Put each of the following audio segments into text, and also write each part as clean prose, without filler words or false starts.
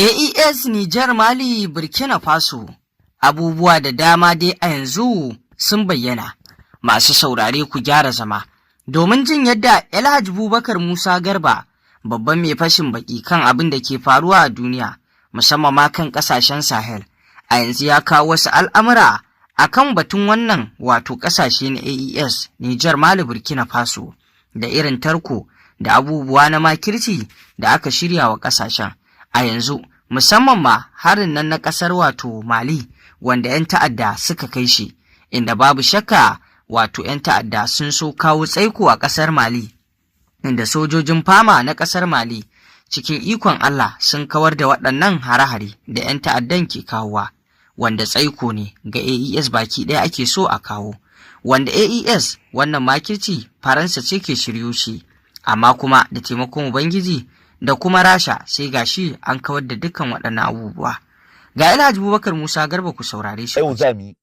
AES Nijar Mali Burkina Faso abubuwa da dama dai a yanzu sun bayyana. Masu saurare ku gyara zama domin jin yadda Alhaji Bubakar Musa Garba babban mai fashin baki kan abin da ke faruwa a duniya musamman ma kan kasashen Sahel a yanzu ya kawo wasu al'amura akan batun wannan wato kasashe na AES Nijar Mali Burkina Faso da irin tarko da abubuwa na makirci da aka shirya wa kasashen a yanzu, musamman ma harin nan na ƙasar wato Mali wanda 'yan ta'adda suka kai shi, inda babu shakka wato 'yan ta'adda sun so kawo tsaiko a ƙasar Mali, inda sojojin fama na ƙasar Mali cikin ikon Allah sun kawar da waɗannan hare-hare da 'yan ta'addan ke kawowa, wanda tsaiko ne ga AES baki ɗaya ake so a kawo, wanda AES wannan makirci Faransa ce ke shiryo shi, amma kuma da taimakon Ubangiji da kuma Rasha sai gashi an kawar da dukkan waɗannan abubuwa. Ga Alhaji Bubakar Musa Garba ku saurare shi. Yau zami,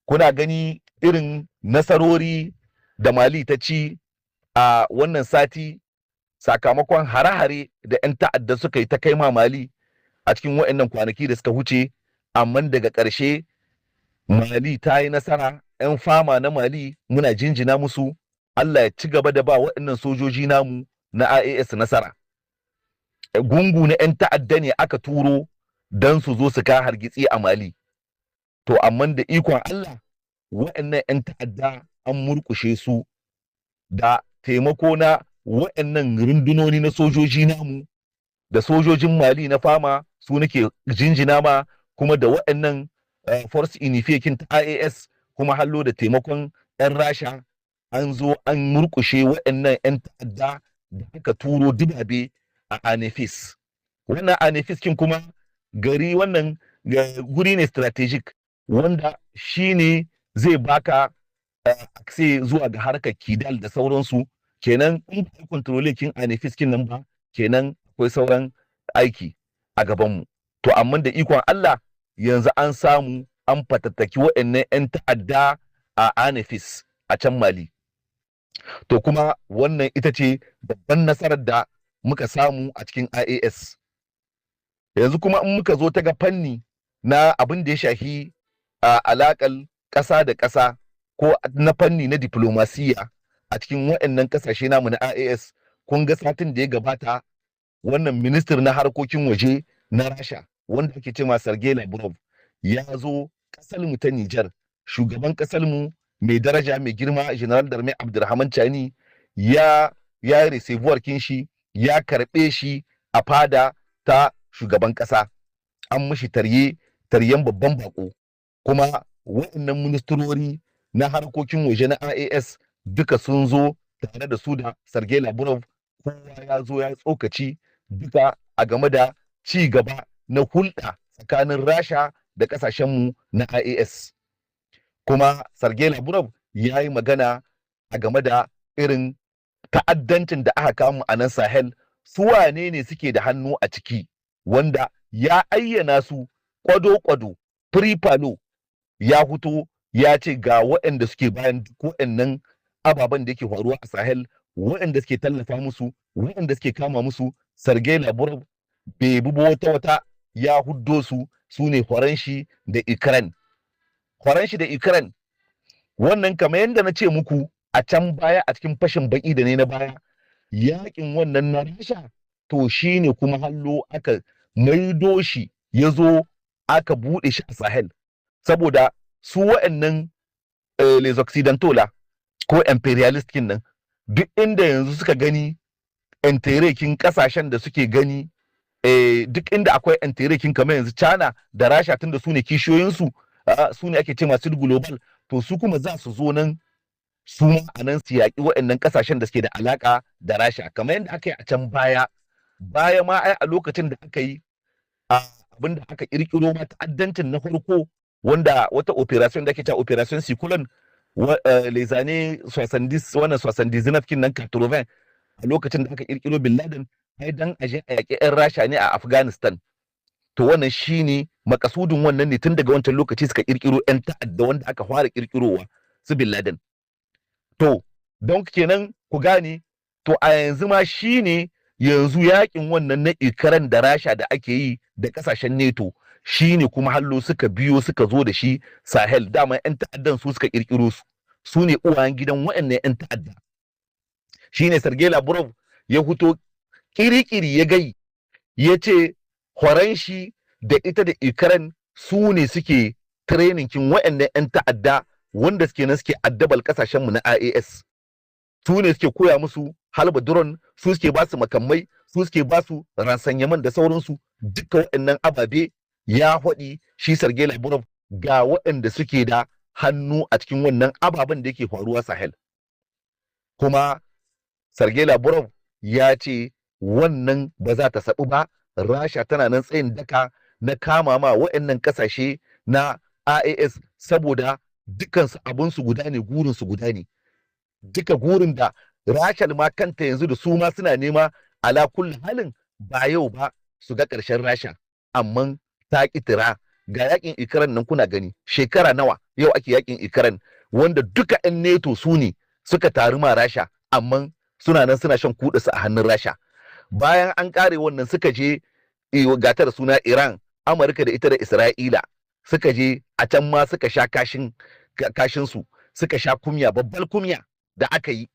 kuna gani irin nasarori da Mali ta ci a wannan sati sakamakon hare-hare da 'yan ta'adda suka yi ta kai ma Mali a cikin waɗannan kwanaki da suka huce, amma daga ƙarshe Mali ta yi nasara. 'Yan fama na Mali muna jinjina musu, Allah ya ci gaba da ba waɗannan sojoji namu na IAS nasara. Gungu na 'yan ta'adda ne aka turo don su zo su ka hargitsi a Mali. To, amma da ikon Allah, waɗannan 'yan ta'adda an murƙushe su da taimako na waɗannan rundunoni na sojoji namu, da sojojin Mali na fama su nake jinjina ma, kuma da waɗannan Force Unification ta IAS, kuma hallo da taimakon 'yan Rasha an zo an murƙushe waɗannan 'yan ta'adda da aka turo dubabe a Anefis. Wannan Anefis kin kuma gari wannan guri ne strategic wanda shi ne zai baka akse zuwa ga harkar Kidal da sauransu. Kenan in ba kontrole kin Anefis kin nan ba, kenan akwai sauran aiki a gabanmu. To amma da ikon Allah yanzu an samu an fatattaki waɗannan 'yan ta'adda a Anefis a can Mali. To kuma wannan ita ce babban nasarar da muka samu a cikin IAS. Yanzu kuma in muka zo ta ga fanni na abin da ya shafi alaƙar ƙasa da ƙasa ko na fanni na diplomasiya a cikin waɗannan ƙasashe namu na IAS, kun ga satin da ya gabata wannan ministir na harkokin waje na Rasha wanda ake cewa Sergei Lavrov ya zo ƙasarmu ta Nijar. Shugaban ƙasarmu mai daraja mai girma General Darme Abdurrahman Chani ya recevoir kinshi, ya karɓe shi a fada ta shugaban ƙasa, an mishi taryen babban bako, kuma waɗannan ministrori na harkokin waje na IAS duka sun zo tare da su da Sergei Lavrov, kowa ya zo ya tsokaci duka a game da ci gaba na hulɗa tsakanin Rasha da ƙasashenmu na IAS. Kuma Sergei Lavrov ya yi magana a game da irin ta'addancin da aka kamu a nan Sahel, su wane ne suke da hannu a ciki, wanda ya ayyana su kwado-kwado, firifalo ya fito ya ce ga waɗanda suke bayan duk waɗannan ababen da yake faruwa a Sahel, waɗanda suke tallafa musu, waɗanda suke kama musu. Sergei Lavrov bai bi wata ya huddo su, su ne Faranshi da Ukraine. Faranshi da Ukraine, wannan kamar yadda na ce muku a can baya a cikin fashin baki da ne na baya, yakin wannan na Rasha to shi ne kuma hallo aka maido shi ya zo aka buɗe shi a Sahel, saboda su waɗannan les occidentaux ko imperialist kin nan duk inda yanzu suka gani enterekin kasashen da suke gani, duk inda akwai enterekin kamar yanzu China da Rasha, tunda su ne kishiyoyinsu, su ne ake ce masu global, to su kuma za su zo nan su ma a nan su yaƙi waɗannan ƙasashen da suke da alaƙa da Rasha, kamar yadda aka yi a can baya ma ai a lokacin da aka yi abin da aka ƙirƙiro ma ta'addancin na farko, wanda wata operation da ake cewa operation Cyclone les années 70 wannan 79 kin nan 80, a lokacin da aka ƙirƙiro Bin Laden ai dan aje a yaƙi 'yan Rasha ne a Afghanistan. To wannan shine makasudin wannan ne, tun daga wancan lokaci suka ƙirƙiro 'yan ta'adda wanda aka fara ƙirƙirowa su Bin Laden. To don kenan ku gane, to a yanzu ma shine yanzu yakin wannan na Ukraine da Rasha da ake yi da kasashen NATO shine kuma hallo suka biyo suka zo da shi Sahel. Dama 'yan ta'addan su suka kirkiro su ne uwayen gidan waɗannan 'yan ta'adda. Shine Sergei Lavrov ya fito kirikiri ya gai ya ce horon shi da ita da Ukraine su ne suke training kin waɗannan 'yan ta'adda wanda suke nan suke addabal kasashenmu na IAS. Su ne suke koya musu halba drone, su suke ba su makamai, su suke ba su ransanyaman da sauransu. Duka waɗannan ababe ya haɗi shi Sergei Lavrov ga waɗanda suke da hannu a cikin wannan ababen da yake faruwa Sahel. Kuma Sergei Lavrov ya ce wannan ba za ta saɓu ba. Rasha tana nan tsayin daka na kama ma waɗannan ƙasashe na IAS saboda dukansu abinsu guda ne, gurinsu guda ne. Duka gurin da Rasha ma kanta yanzu da su ma suna nema ala kulli halin ba yau ba su ga ƙarshen Rasha, amma ta ƙitira. Ga yakin Ukraine nan kuna gani shekara nawa yau ake yakin Ukraine wanda duka 'yan NATO su ne suka taru ma Rasha, amma suna nan suna shan kuɗa su a hannun Rasha. Bayan an ƙare wannan suka je gata da suna Iran, Amurka da ita da Isra'ila suka je a can ma suka sha kashin su, suka sha kumya, babbal kumya da aka yi.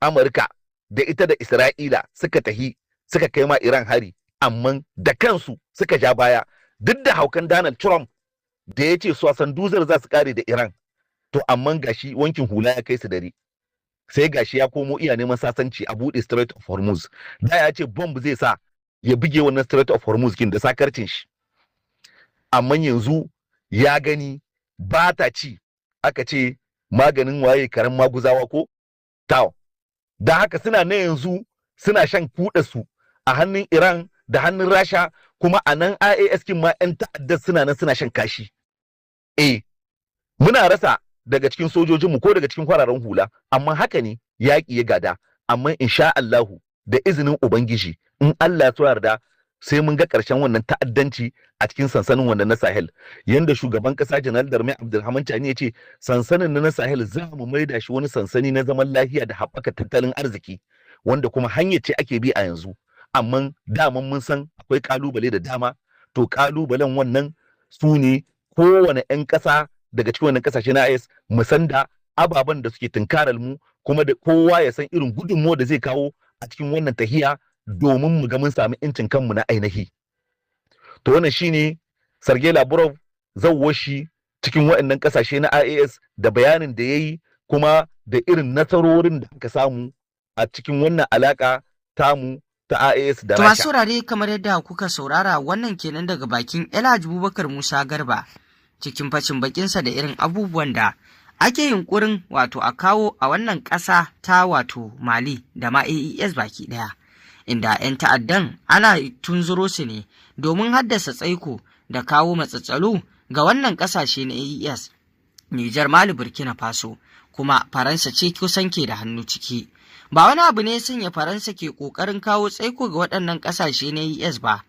Amurka da ita da Isra'ila suka tahi suka kai ma Iran hari, amma da kansu suka ja baya. Duk da haukan Donald Trump da ya ce sosan duzar za su kare da Iran, to amma gashi wankin hula ya kai su dare. Sai gashi ya komo iya neman sasanci a buɗe Strait of Hormuz. Da ya ce bomb zai sa ya buge wannan Strait of Hormuz kin da sakarcin shi. Amma yanzu ya gani ba ta ci, aka ce maganin waye karen maguzawa ko? Taw. Da haka suna na yanzu suna shan kuɗa su a hannun Iran da hannun Rasha, kuma a nan IAS kin ma 'yan ta'addar suna nan suna shan kashi. Muna rasa daga cikin sojojinmu ko daga cikin kwararen hula, amma haka ne yaƙi ya gada. Amma insha Allahu da izinin Ubangiji, in Allah ya yarda, sai mun ga ƙarshen wannan ta'addanci a cikin sansanin wannan na Sahel. Yanda shugaban ƙasa Janar Darmai Abdulrahman Chani ya ce sansanin na Sahel za mu maida shi wani sansani na zaman lafiya da haɓaka tattalin arziki, wanda kuma hanyar ce ake bi a yanzu. Amma daman mun san akwai ƙalubale da dama, to ƙalubalen wannan su ne kowane 'yan ƙasa daga cikin wannan ƙasashe na IS mu san da ababen da suke tunkarar mu, kuma da kowa ya san irin gudunmuwa da zai kawo a cikin wannan tahiya domin mu ga mun sami incin kanmu na ainihi. To wannan shine Sergei Lavrov zawwo shi cikin waɗannan ƙasashe na IAS da bayanin da yayi, kuma da irin nasarorin da aka samu a cikin wannan alaka tamu ta IAS da Rasha. To masu saurare, kamar yadda kuka saurara, wannan kenan daga bakin Elhaji Bubakar Musa Garba cikin fashin bakinsa da irin abubuwan da ake yunkurin wato a kawo a wannan ƙasa ta wato Mali da ma AES baki ɗaya, inda 'yan ta'addan ana tunzuro su ne domin haddasa tsaiko da kawo matsatsalu ga wannan ƙasashe na AES, Nijar, Mali, Burkina Faso, kuma Faransa ce kusan ke da hannu ciki. Ba wani abu ne sanya Faransa ke ƙoƙarin kawo tsaiko ga waɗannan ƙasashe na AES ba,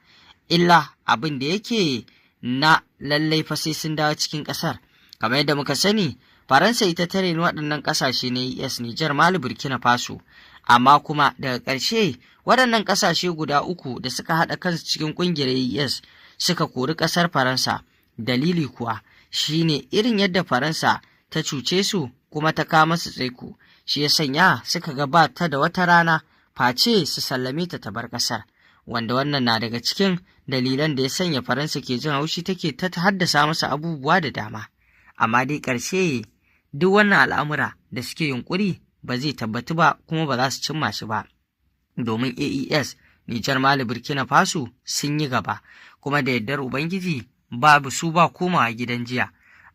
illa abin da yake na lallai fa sai sun dawo cikin ƙasar. Kamar yadda muka sani, Faransa ita ta reni waɗannan ƙasashe na AES, Nijar, Mali, Burkina Faso, amma kuma daga ƙarshe waɗannan ƙasashe guda uku da suka haɗa kansu cikin ƙungiyar AES suka kori ƙasar Faransa. Dalili kuwa shine irin yadda Faransa ta cuce su kuma ta kawo masu tsaiko, shi ya sanya suka gabata da wata rana face su sallame ta bar ƙasar, wanda wannan na daga cikin dalilan da ya sanya Faransa ke jin haushi take ta haddasa masa abubuwa da dama. Amma dai ƙarshe duk wannan al'amura da suke yunƙuri ba zai tabbatu ba, kuma ba za su cimma shi ba, domin AES, Nijar, Mali, Burkina Faso sun yi gaba, kuma da yardar Ubangiji babu su ba komawa gidan jiya.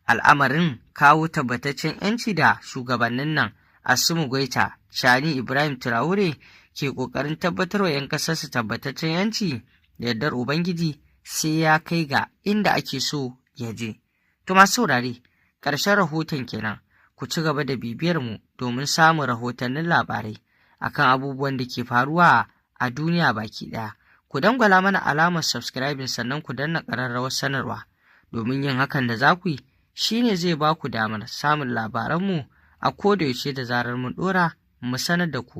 Al'amarin kawo tabbataccen 'yanci da shugabannin nan Assimi Goïta, Chani Ibrahim Traore ke ƙoƙarin tabbatarwa 'yan ƙasarsu tabbataccen 'yanci, da yardar Ubangiji sai ya kai ga inda ake so ya je. To masu saurare, ƙarshen rahoton kenan. Ku ci gaba da bibiyar mu domin samun rahotannin labarai akan abubuwan da ke faruwa a duniya baki ɗaya. Ku dangwala mana alamar subscribing, sannan ku danna ƙararrawar sanarwa, domin yin hakan da za ku yi shine zai ba ku damar samun labaranmu a kodayaushe da zarar mun ɗora mu sanar da ku.